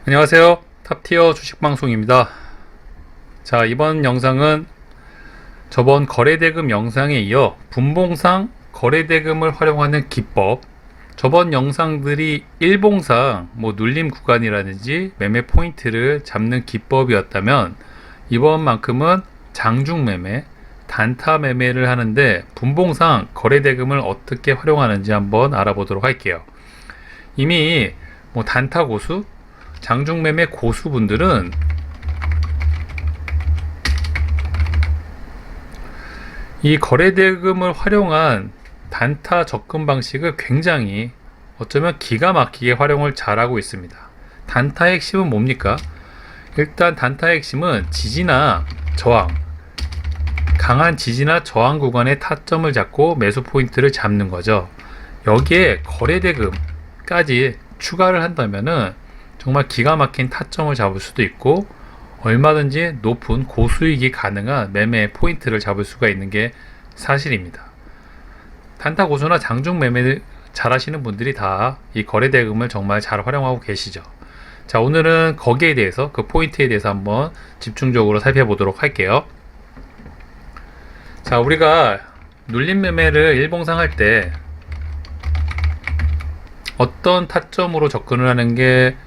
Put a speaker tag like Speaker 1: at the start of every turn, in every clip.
Speaker 1: 안녕하세요. 탑티어 주식방송입니다. 자, 이번 영상은 저번 거래대금 영상에 이어 분봉상 거래대금을 활용하는 기법, 저번 영상들이 일봉상 눌림 구간이라든지 매매 포인트를 잡는 기법이었다면 이번만큼은 장중 매매, 단타 매매를 하는데 분봉상 거래대금을 어떻게 활용하는지 한번 알아보도록 할게요. 이미 단타 고수, 장중 매매 고수분들은 이 거래대금을 활용한 단타 접근 방식을 굉장히 어쩌면 기가 막히게 활용을 잘하고 있습니다. 단타의 핵심은 뭡니까? 일단 단타의 핵심은 지지나 저항, 강한 지지나 저항 구간의 타점을 잡고 매수 포인트를 잡는 거죠. 여기에 거래대금까지 추가를 한다면은 정말 기가 막힌 타점을 잡을 수도 있고 얼마든지 높은 고수익이 가능한 매매 포인트를 잡을 수가 있는 게 사실입니다. 단타 고수나 장중 매매 잘 하시는 분들이 다 이 거래대금을 정말 잘 활용하고 계시죠. 자, 오늘은 거기에 대해서, 그 포인트에 대해서 한번 집중적으로 살펴보도록 할게요. 자, 우리가 눌림 매매를 일봉상 할 때 어떤 타점으로 접근을 하는 게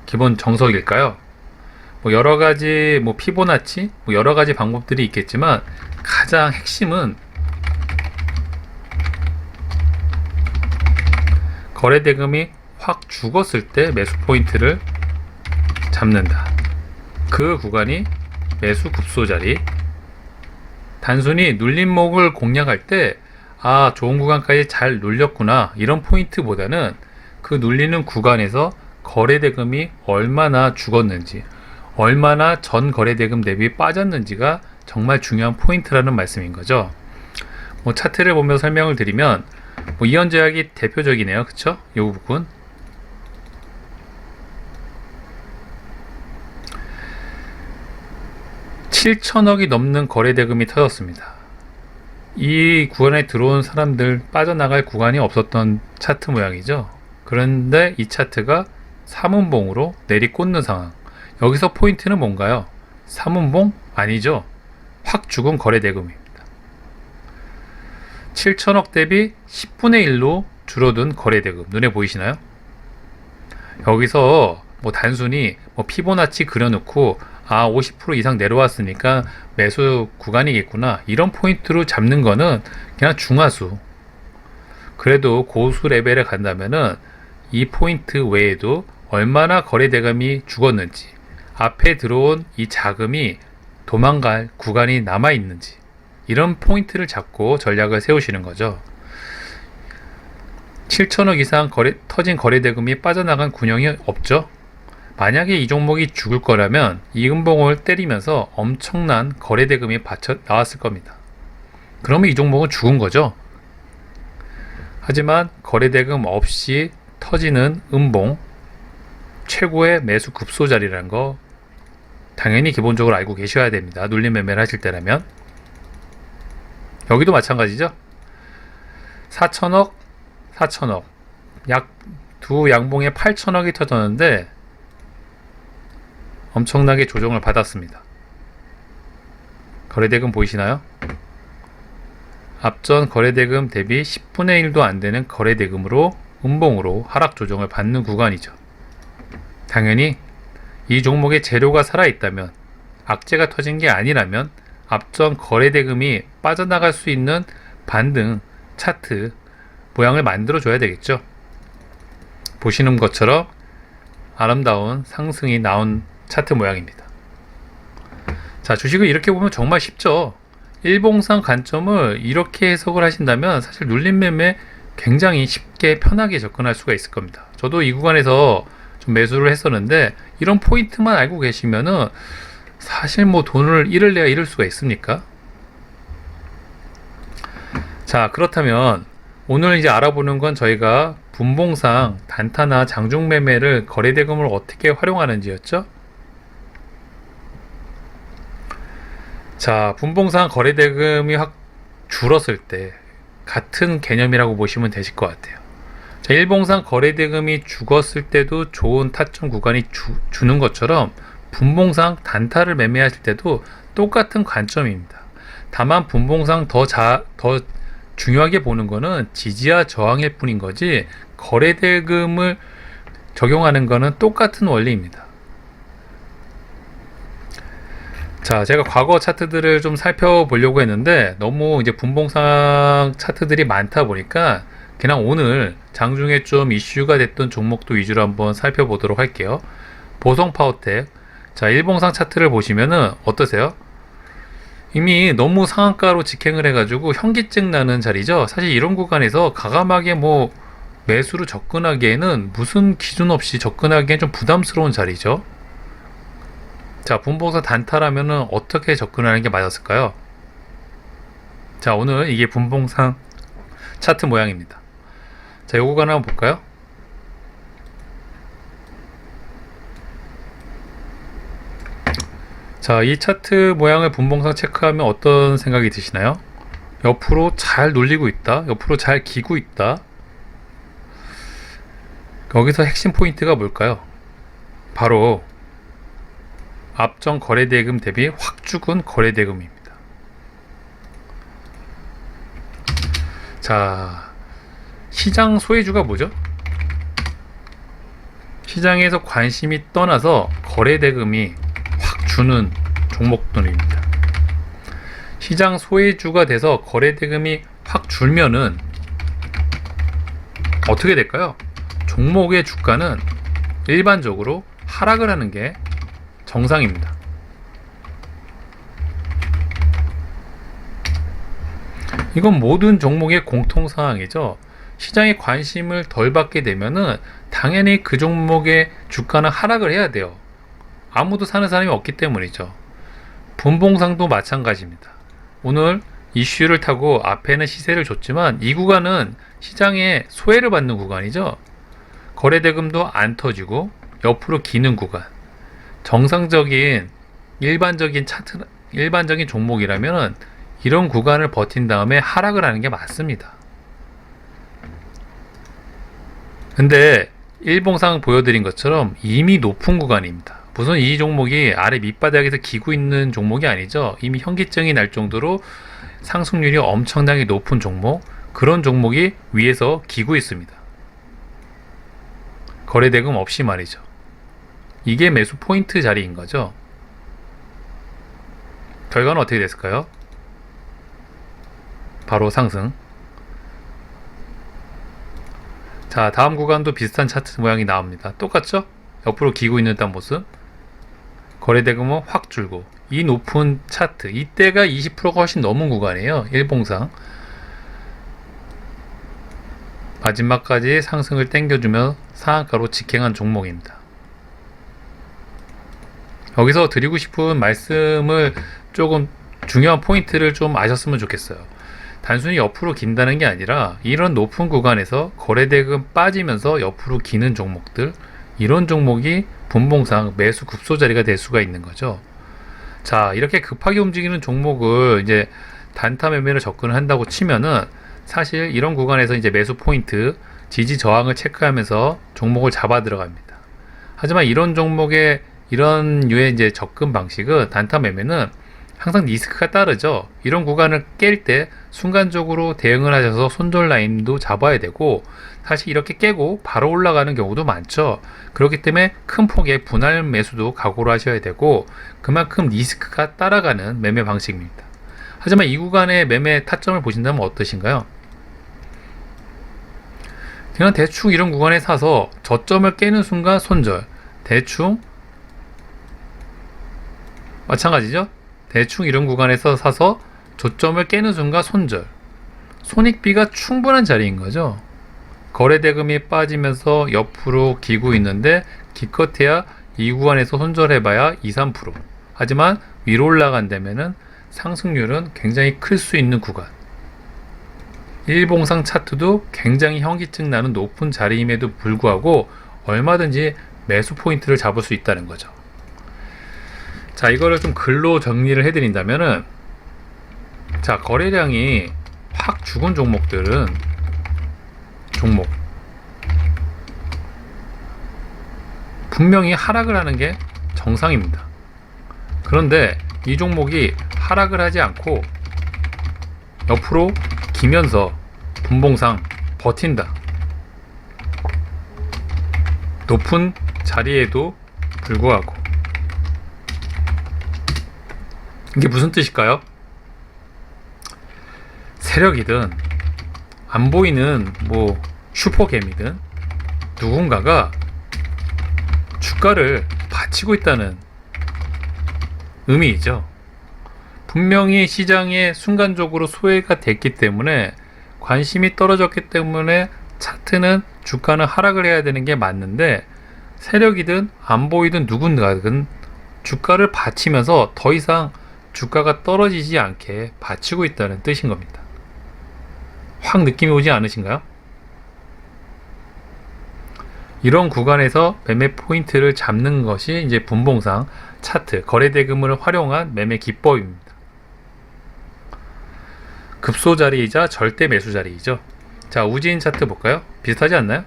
Speaker 1: 기본 정석일까요? 여러가지 피보나치 여러가지 방법들이 있겠지만 가장 핵심은 거래대금이 확 죽었을 때 매수 포인트를 잡는다. 그 구간이 매수 급소자리. 단순히 눌림목을 공략할 때 좋은 구간까지 잘 눌렸구나 이런 포인트보다는 그 눌리는 구간에서 거래대금이 얼마나 죽었는지, 얼마나 전 거래대금 대비 빠졌는지가 정말 중요한 포인트라는 말씀인 거죠. 차트를 보면서 설명을 드리면 이현제약이 대표적이네요. 그쵸? 이 부분 7천억이 넘는 거래대금이 터졌습니다. 이 구간에 들어온 사람들 빠져나갈 구간이 없었던 차트 모양이죠. 그런데 이 차트가 3운봉으로 내리꽂는 상황. 여기서 포인트는 뭔가요? 3운봉? 아니죠. 확 죽은 거래대금입니다. 7천억 대비 10분의 1로 줄어든 거래대금. 눈에 보이시나요? 여기서 단순히 피보나치 그려놓고 50% 이상 내려왔으니까 매수 구간이겠구나 이런 포인트로 잡는 거는 그냥 중하수. 그래도 고수 레벨에 간다면은 이 포인트 외에도 얼마나 거래대금이 죽었는지, 앞에 들어온 이 자금이 도망갈 구간이 남아있는지 이런 포인트를 잡고 전략을 세우시는 거죠. 7천억 이상 터진 거래대금이 빠져나간 군형이 없죠. 만약에 이 종목이 죽을 거라면 이 음봉을 때리면서 엄청난 거래대금이 나왔을 겁니다. 그러면 이 종목은 죽은 거죠. 하지만 거래대금 없이 터지는 음봉, 최고의 매수 급소 자리라는 거 당연히 기본적으로 알고 계셔야 됩니다. 눌림 매매를 하실 때라면. 여기도 마찬가지죠. 4천억, 4천억, 약 두 양봉에 8천억이 터졌는데 엄청나게 조정을 받았습니다. 거래대금 보이시나요? 앞전 거래대금 대비 10분의 1도 안 되는 거래대금으로 음봉으로 하락 조정을 받는 구간이죠. 당연히 이 종목의 재료가 살아있다면, 악재가 터진 게 아니라면 앞전 거래대금이 빠져나갈 수 있는 반등 차트 모양을 만들어 줘야 되겠죠. 보시는 것처럼 아름다운 상승이 나온 차트 모양입니다. 자, 주식을 이렇게 보면 정말 쉽죠. 일봉상 관점을 이렇게 해석을 하신다면 사실 눌림 매매 굉장히 쉽게 편하게 접근할 수가 있을 겁니다. 저도 이 구간에서 좀 매수를 했었는데 이런 포인트만 알고 계시면은 사실 돈을 잃을래야 잃을 수가 있습니까? 자, 그렇다면 오늘 이제 알아보는 건 저희가 분봉상 단타나 장중 매매를 거래대금을 어떻게 활용하는지였죠. 자, 분봉상 거래대금이 확 줄었을 때 같은 개념이라고 보시면 되실 것 같아요. 자, 일봉상 거래대금이 죽었을 때도 좋은 타점 구간이 주는 것처럼 분봉상 단타를 매매하실 때도 똑같은 관점입니다. 다만 분봉상 더 중요하게 보는 거는 지지와 저항일 뿐인 거지, 거래대금을 적용하는 거는 똑같은 원리입니다. 자, 제가 과거 차트들을 좀 살펴보려고 했는데 너무 이제 분봉상 차트들이 많다 보니까 그냥 오늘 장중에 좀 이슈가 됐던 종목도 위주로 한번 살펴보도록 할게요. 보성파워텍. 자, 일봉상 차트를 보시면은 어떠세요? 이미 너무 상한가로 직행을 해가지고 현기증 나는 자리죠. 사실 이런 구간에서 과감하게 매수로 접근하기에는 무슨 기준 없이 접근하기엔 좀 부담스러운 자리죠. 자, 분봉상 단타라면은 어떻게 접근하는 게 맞았을까요? 자, 오늘 이게 분봉상 차트 모양입니다. 자, 이 구간을 한번 볼까요? 자, 이 차트 모양을 분봉상 체크하면 어떤 생각이 드시나요? 옆으로 잘 눌리고 있다, 옆으로 잘 기고 있다. 여기서 핵심 포인트가 뭘까요? 바로 앞전 거래대금 대비 확 죽은 거래대금입니다. 자, 시장 소외주가 뭐죠? 시장에서 관심이 떠나서 거래대금이 확 주는 종목들입니다. 시장 소외주가 돼서 거래대금이 확 줄면은 어떻게 될까요? 종목의 주가는 일반적으로 하락을 하는 게 정상입니다. 이건 모든 종목의 공통사항이죠. 시장에 관심을 덜 받게 되면은 당연히 그 종목의 주가는 하락을 해야 돼요. 아무도 사는 사람이 없기 때문이죠. 분봉상도 마찬가지입니다. 오늘 이슈를 타고 앞에는 시세를 줬지만 이 구간은 시장에 소외를 받는 구간이죠. 거래대금도 안 터지고 옆으로 기는 구간. 정상적인 일반적인 종목이라면 이런 구간을 버틴 다음에 하락을 하는 게 맞습니다. 근데 일봉상 보여드린 것처럼 이미 높은 구간입니다. 무슨 이 종목이 아래 밑바닥에서 기고 있는 종목이 아니죠. 이미 현기증이 날 정도로 상승률이 엄청나게 높은 종목, 그런 종목이 위에서 기고 있습니다. 거래대금 없이 말이죠. 이게 매수 포인트 자리인 거죠. 결과는 어떻게 됐을까요? 바로 상승. 자, 다음 구간도 비슷한 차트 모양이 나옵니다. 똑같죠? 옆으로 기고 있는 듯한 모습. 거래대금은 확 줄고, 이 높은 차트, 이때가 20%가 훨씬 넘은 구간이에요. 일봉상. 마지막까지 상승을 땡겨주며 상한가로 직행한 종목입니다. 여기서 드리고 싶은 말씀을 조금 중요한 포인트를 좀 아셨으면 좋겠어요. 단순히 옆으로 긴다는 게 아니라 이런 높은 구간에서 거래대금 빠지면서 옆으로 기는 종목들, 이런 종목이 분봉상 매수 급소 자리가 될 수가 있는 거죠. 자, 이렇게 급하게 움직이는 종목을 이제 단타 매매로 접근을 한다고 치면은 사실 이런 구간에서 이제 매수 포인트, 지지 저항을 체크하면서 종목을 잡아 들어갑니다. 하지만 이런 종목의 이런 류의 이제 접근 방식은, 단타 매매는 항상 리스크가 따르죠. 이런 구간을 깰 때 순간적으로 대응을 하셔서 손절 라인도 잡아야 되고, 사실 이렇게 깨고 바로 올라가는 경우도 많죠. 그렇기 때문에 큰 폭의 분할 매수도 각오를 하셔야 되고, 그만큼 리스크가 따라가는 매매 방식입니다. 하지만 이 구간의 매매 타점을 보신다면 어떠신가요? 그냥 대충 이런 구간에 사서 저점을 깨는 순간 손절, 대충 마찬가지죠. 대충 이런 구간에서 사서 저점을 깨는 순간 손절, 손익비가 충분한 자리인 거죠. 거래대금이 빠지면서 옆으로 기고 있는데 기껏해야 이 구간에서 손절해봐야 2~3%. 하지만 위로 올라간다면은 상승률은 굉장히 클 수 있는 구간. 일봉상 차트도 굉장히 현기증 나는 높은 자리임에도 불구하고 얼마든지 매수 포인트를 잡을 수 있다는 거죠. 자, 이거를 좀 글로 정리를 해드린다면은, 자, 거래량이 확 죽은 종목들은 분명히 하락을 하는 게 정상입니다. 그런데 이 종목이 하락을 하지 않고 옆으로 기면서 분봉상 버틴다. 높은 자리에도 불구하고. 이게 무슨 뜻일까요? 세력이든 안 보이는 뭐 슈퍼개미든 누군가가 주가를 받치고 있다는 의미이죠. 분명히 시장에 순간적으로 소외가 됐기 때문에, 관심이 떨어졌기 때문에 차트는 주가는 하락을 해야 되는 게 맞는데, 세력이든 안 보이든 누군가든 주가를 받치면서 더 이상 주가가 떨어지지 않게 받치고 있다는 뜻인 겁니다. 확 느낌이 오지 않으신가요? 이런 구간에서 매매 포인트를 잡는 것이 이제 분봉상 차트, 거래대금을 활용한 매매 기법입니다. 급소 자리이자 절대 매수 자리이죠. 자, 우지인 차트 볼까요? 비슷하지 않나요?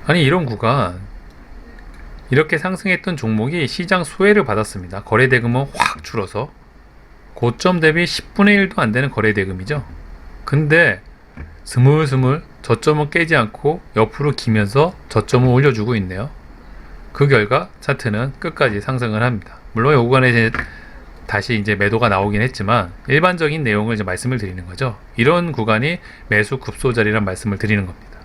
Speaker 1: 아니, 이런 구간, 이렇게 상승했던 종목이 시장 소외를 받았습니다. 거래대금은 확 줄어서 고점 대비 10분의 1도 안 되는 거래대금이죠. 근데 스물스물 저점은 깨지 않고 옆으로 기면서 저점을 올려주고 있네요. 그 결과 차트는 끝까지 상승을 합니다. 물론 이 구간에 다시 이제 매도가 나오긴 했지만 일반적인 내용을 이제 말씀을 드리는 거죠. 이런 구간이 매수 급소 자리란 말씀을 드리는 겁니다.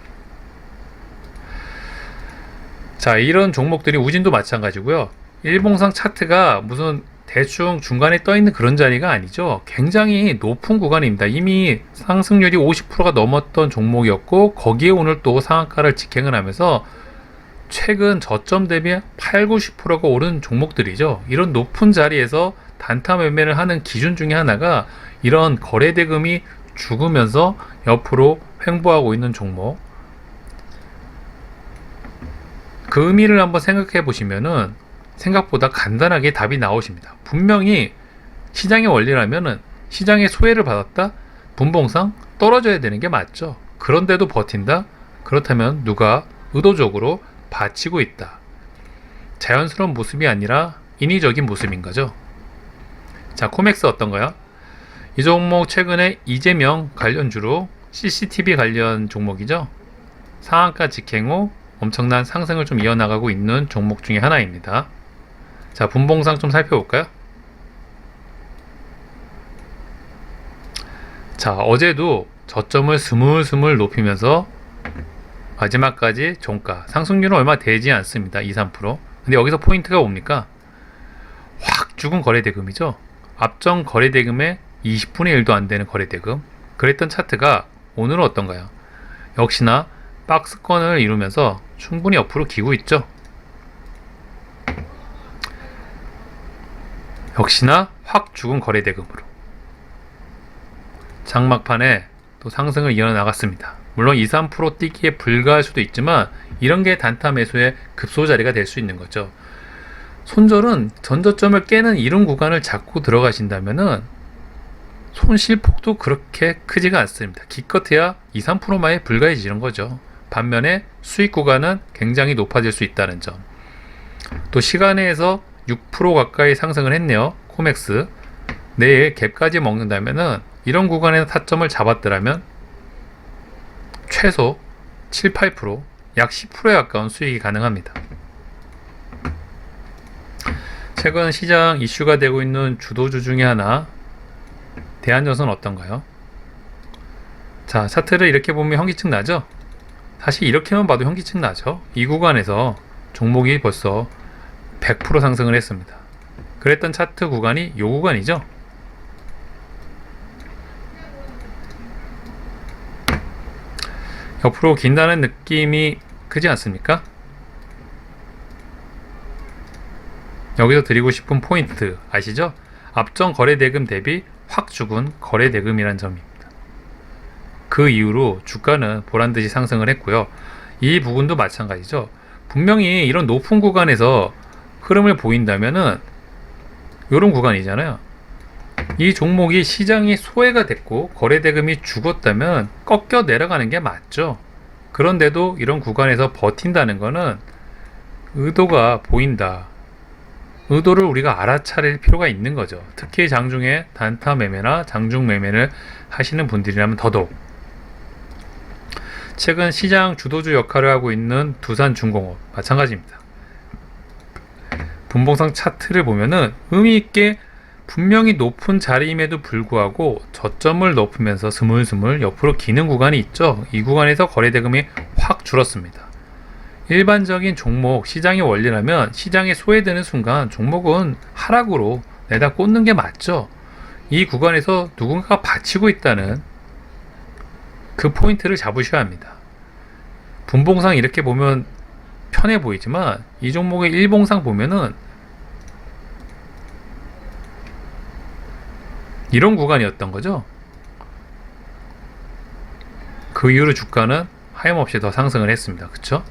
Speaker 1: 자, 이런 종목들이 우진도 마찬가지고요. 일봉상 차트가 무슨 대충 중간에 떠 있는 그런 자리가 아니죠. 굉장히 높은 구간입니다. 이미 상승률이 50%가 넘었던 종목이었고, 거기에 오늘 또 상한가를 직행을 하면서 최근 저점 대비 8, 90%가 오른 종목들이죠. 이런 높은 자리에서 단타 매매를 하는 기준 중에 하나가 이런 거래대금이 죽으면서 옆으로 횡보하고 있는 종목. 그 의미를 한번 생각해 보시면은 생각보다 간단하게 답이 나오십니다. 분명히 시장의 원리라면은 시장의 소외를 받았다? 분봉상 떨어져야 되는 게 맞죠. 그런데도 버틴다? 그렇다면 누가 의도적으로 받치고 있다. 자연스러운 모습이 아니라 인위적인 모습인 거죠. 자, 코맥스 어떤가요? 이 종목 최근에 이재명 관련주로 CCTV 관련 종목이죠. 상한가 직행 후 엄청난 상승을 좀 이어나가고 있는 종목 중에 하나입니다. 자, 분봉상 좀 살펴볼까요? 자, 어제도 저점을 스물스물 높이면서 마지막까지 종가, 상승률은 얼마 되지 않습니다. 2, 3%. 근데 여기서 포인트가 뭡니까? 확 죽은 거래대금이죠. 앞전 거래대금의 20분의 1도 안 되는 거래대금. 그랬던 차트가 오늘은 어떤가요? 역시나 박스권을 이루면서 충분히 옆으로 기고 있죠. 역시나 확 죽은 거래대금으로 장막판에 또 상승을 이어나갔습니다. 물론 2, 3% 뛰기에 불과할 수도 있지만 이런 게 단타 매수의 급소 자리가 될 수 있는 거죠. 손절은 전저점을 깨는 이런 구간을 잡고 들어가신다면은 손실폭도 그렇게 크지가 않습니다. 기껏해야 2, 3%만에 불과해지는 거죠. 반면에 수익 구간은 굉장히 높아질 수 있다는 점. 또 시간에서 6% 가까이 상승을 했네요. 코맥스. 내일 갭까지 먹는다면은 이런 구간에서 타점을 잡았더라면 최소 7, 8%, 약 10%에 가까운 수익이 가능합니다. 최근 시장 이슈가 되고 있는 주도주 중에 하나, 대한전선 어떤가요? 자, 차트를 이렇게 보면 현기증 나죠? 사실 이렇게만 봐도 현기증 나죠? 이 구간에서 종목이 벌써 100% 상승을 했습니다. 그랬던 차트 구간이 이 구간이죠? 옆으로 긴다는 느낌이 크지 않습니까? 여기서 드리고 싶은 포인트 아시죠? 앞전 거래대금 대비 확 죽은 거래대금이란 점입니다. 그 이후로 주가는 보란듯이 상승을 했고요. 이 부분도 마찬가지죠. 분명히 이런 높은 구간에서 흐름을 보인다면은 이런 구간이잖아요. 이 종목이 시장이 소외가 됐고 거래대금이 죽었다면 꺾여 내려가는 게 맞죠. 그런데도 이런 구간에서 버틴다는 거는 의도가 보인다. 의도를 우리가 알아차릴 필요가 있는 거죠. 특히 장중에 단타 매매나 장중 매매를 하시는 분들이라면 더더욱. 최근 시장 주도주 역할을 하고 있는 두산중공업 마찬가지입니다. 분봉상 차트를 보면은 의미 있게 분명히 높은 자리임에도 불구하고 저점을 높으면서 스물스물 옆으로 기는 구간이 있죠. 이 구간에서 거래대금이 확 줄었습니다. 일반적인 종목, 시장의 원리라면 시장에 소외되는 순간 종목은 하락으로 내다 꽂는 게 맞죠. 이 구간에서 누군가가 받치고 있다는 그 포인트를 잡으셔야 합니다. 분봉상 이렇게 보면 편해 보이지만 이 종목의 일봉상 보면은 이런 구간이었던 거죠. 그 이후로 주가는 하염없이 더 상승을 했습니다. 그쵸?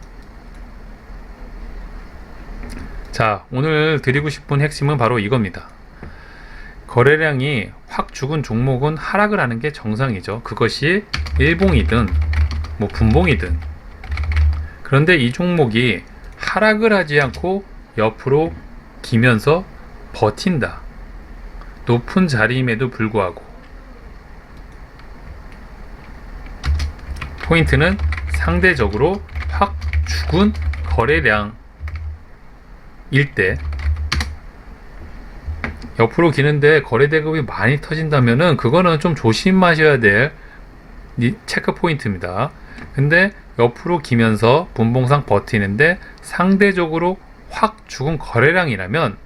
Speaker 1: 자, 오늘 드리고 싶은 핵심은 바로 이겁니다. 거래량이 확 죽은 종목은 하락을 하는 게 정상이죠. 그것이 일봉이든 뭐 분봉이든. 그런데 이 종목이 하락을 하지 않고 옆으로 기면서 버틴다. 높은 자리임에도 불구하고. 포인트는 상대적으로 확 죽은 거래량일 때 옆으로 기는데 거래대금이 많이 터진다면은 그거는 좀 조심하셔야 될 체크 포인트입니다. 근데 옆으로 기면서 분봉상 버티는데 상대적으로 확 죽은 거래량이라면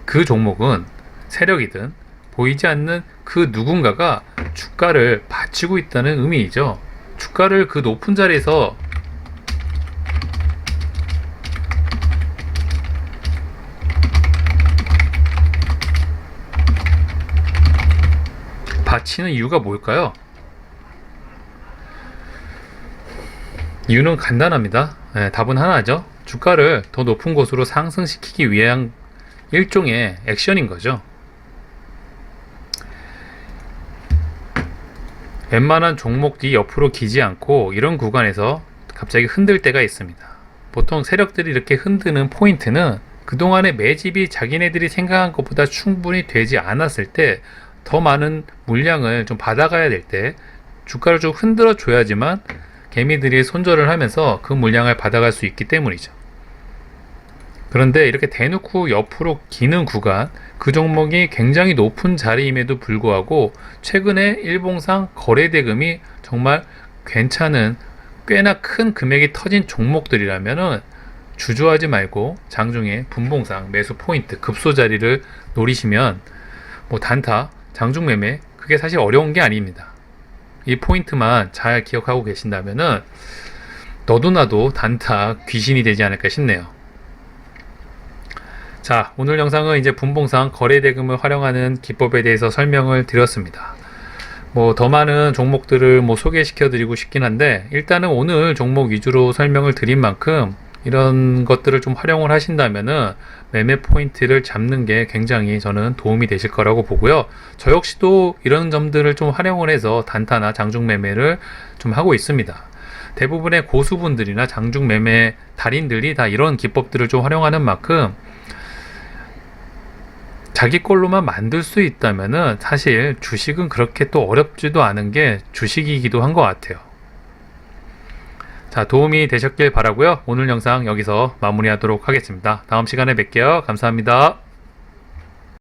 Speaker 1: 그 종목은 세력이든 보이지 않는 그 누군가가 주가를 받치고 있다는 의미이죠. 주가를 그 높은 자리에서 받치는 이유가 뭘까요? 이유는 간단합니다. 네, 답은 하나죠. 주가를 더 높은 곳으로 상승시키기 위한 일종의 액션인 거죠. 웬만한 종목이 옆으로 기지 않고 이런 구간에서 갑자기 흔들 때가 있습니다. 보통 세력들이 이렇게 흔드는 포인트는 그동안의 매집이 자기네들이 생각한 것보다 충분히 되지 않았을 때 더 많은 물량을 좀 받아가야 될 때 주가를 좀 흔들어 줘야지만 개미들이 손절을 하면서 그 물량을 받아갈 수 있기 때문이죠. 그런데 이렇게 대놓고 옆으로 기는 구간, 그 종목이 굉장히 높은 자리임에도 불구하고 최근에 일봉상 거래대금이 정말 괜찮은 꽤나 큰 금액이 터진 종목들이라면은 주저하지 말고 장중에 분봉상 매수 포인트 급소 자리를 노리시면 뭐 단타, 장중 매매 그게 사실 어려운 게 아닙니다. 이 포인트만 잘 기억하고 계신다면은 너도 나도 단타 귀신이 되지 않을까 싶네요. 자, 오늘 영상은 이제 분봉상 거래대금을 활용하는 기법에 대해서 설명을 드렸습니다. 뭐 더 많은 종목들을 뭐 소개시켜 드리고 싶긴 한데 일단은 오늘 종목 위주로 설명을 드린 만큼 이런 것들을 좀 활용을 하신다면은 매매 포인트를 잡는 게 굉장히 저는 도움이 되실 거라고 보고요. 저 역시도 이런 점들을 좀 활용을 해서 단타나 장중 매매를 좀 하고 있습니다. 대부분의 고수분들이나 장중 매매 달인들이 다 이런 기법들을 좀 활용하는 만큼 자기 걸로만 만들 수 있다면은 사실 주식은 그렇게 또 어렵지도 않은 게 주식이기도 한 것 같아요. 자, 도움이 되셨길 바라고요. 오늘 영상 여기서 마무리하도록 하겠습니다. 다음 시간에 뵐게요. 감사합니다.